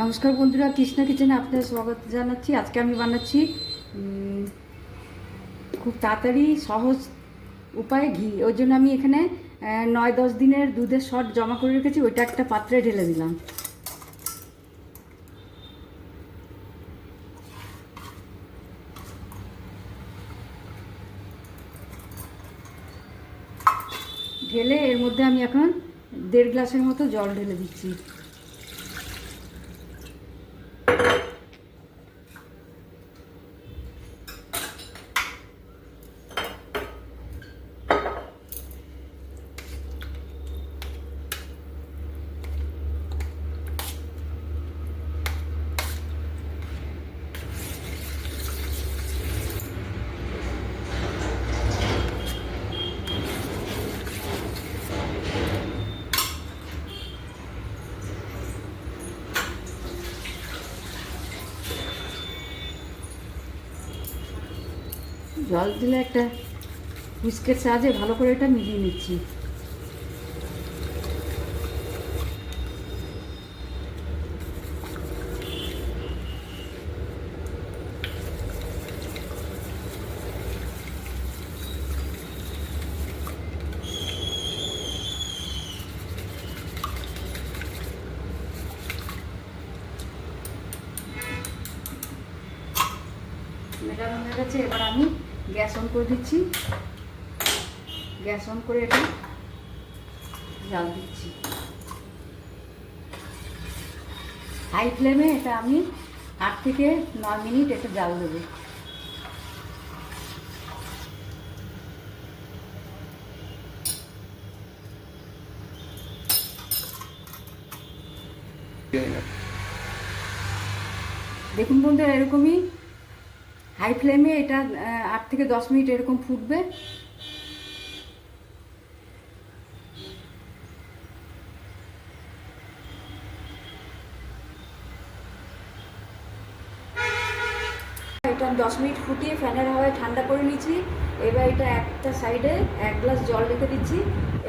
নমস্কার বন্ধুরা, কৃষ্ণা কিচেনে আপনাদের স্বাগত জানাচ্ছি। আজকে আমি বানাচ্ছি খুব তাড়াতাড়ি সহজ উপায়ে ঘি। ওই জন্য আমি এখানে 9-10 দিনের দুধের শট জমা করে রেখেছি, ওইটা একটা পাত্রে ঢেলে দিলাম। ঢেলে এর মধ্যে আমি এখন 1.5 গ্লাসের মতো জল ঢেলে দিচ্ছি। জল দিলে একটা হুইস্কের সাহায্যে ভালো করে এটা মিলিয়ে নিচ্ছি। মেটানো হয়ে গেছে, এবার আমি গ্যাস অন করে দিচ্ছি। গ্যাস অন করে এটা জাল দিচ্ছি। হাই ফ্লেমে এটা আমি 8 থেকে 9 মিনিট এটা জাল দেবো। দেখুন বন্ধুরা, এরকমই হাই ফ্লেমে এটা 8 থেকে 10 মিনিট এরকম ফুটবে। এটা 10 মিনিট ফুটিয়ে ফ্যানের হাওয়ায় ঠান্ডা করে নিচ্ছি। এবার এটা একটা সাইডে 1 গ্লাস জল রেখে দিচ্ছি।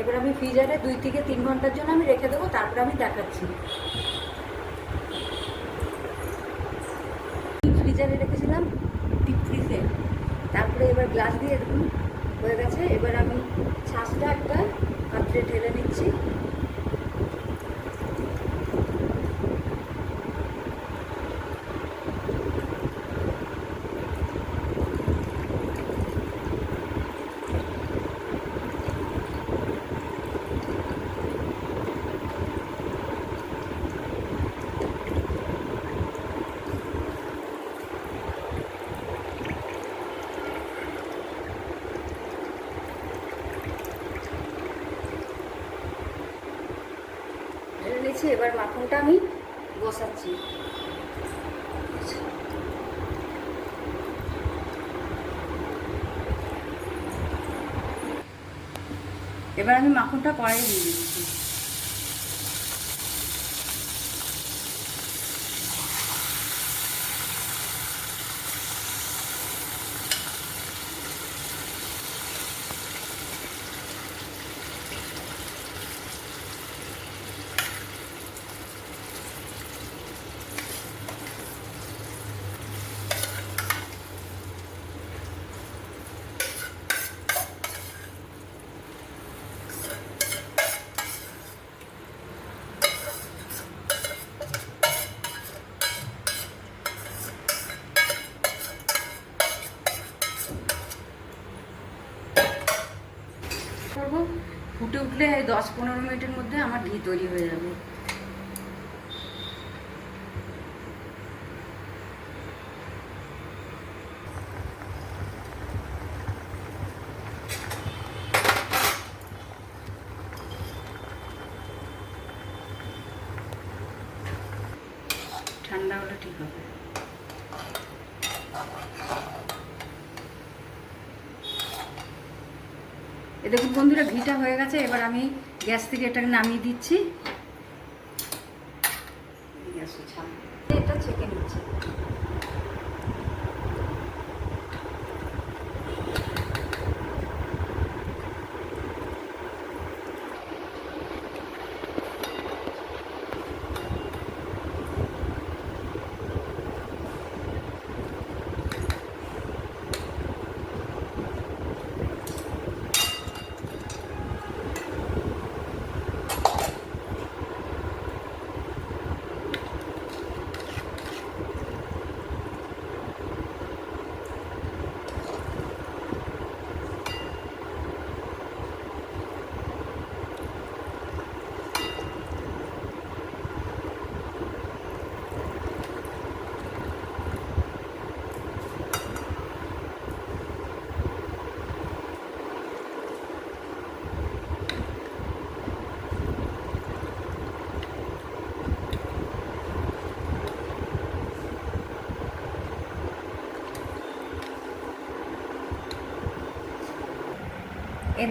এবার আমি ফ্রিজারে 2 থেকে 3 ঘন্টার জন্য আমি রেখে দেবো, তারপরে আমি দেখাচ্ছি। ফ্রিজারে রেখেছিলাম ডিপ ফ্রিজে, তারপরে এবার গ্লাস দিয়ে দেখুন হয়ে গেছে। এবার আমি ছাঁচটা একটা পাত্রে ঢেলে নিচ্ছি। ঢেলে নিচ্ছি। এবার মাখনটা আমি বসাচ্ছি। এবার আমি মাখনটা কড়াইয়ে দিয়ে দিচ্ছি। করবো ফুটে উঠলে 10-15 মিনিটের মধ্যে আমার ঘি তৈরি হয়ে যাবে। ঠান্ডা হলে ঠিক হবে। এ দেখুন বন্ধুরা, ঘিটা হয়ে গেছে। এবার আমি গ্যাস থেকে এটাকে নামিয়ে দিচ্ছি। এটা ছেঁকে নিচ্ছি।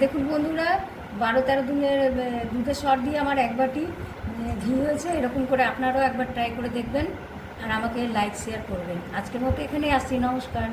দেখুন বন্ধুরা, 12-13 দিনের দুধের সর দিয়ে আমার 1 বাটি ঘি হয়েছে। এরকম করে আপনারাও একবার ট্রাই করে দেখবেন আর আমাকে লাইক শেয়ার করবেন। আজকের মতো এখানেই আসছি, নমস্কার।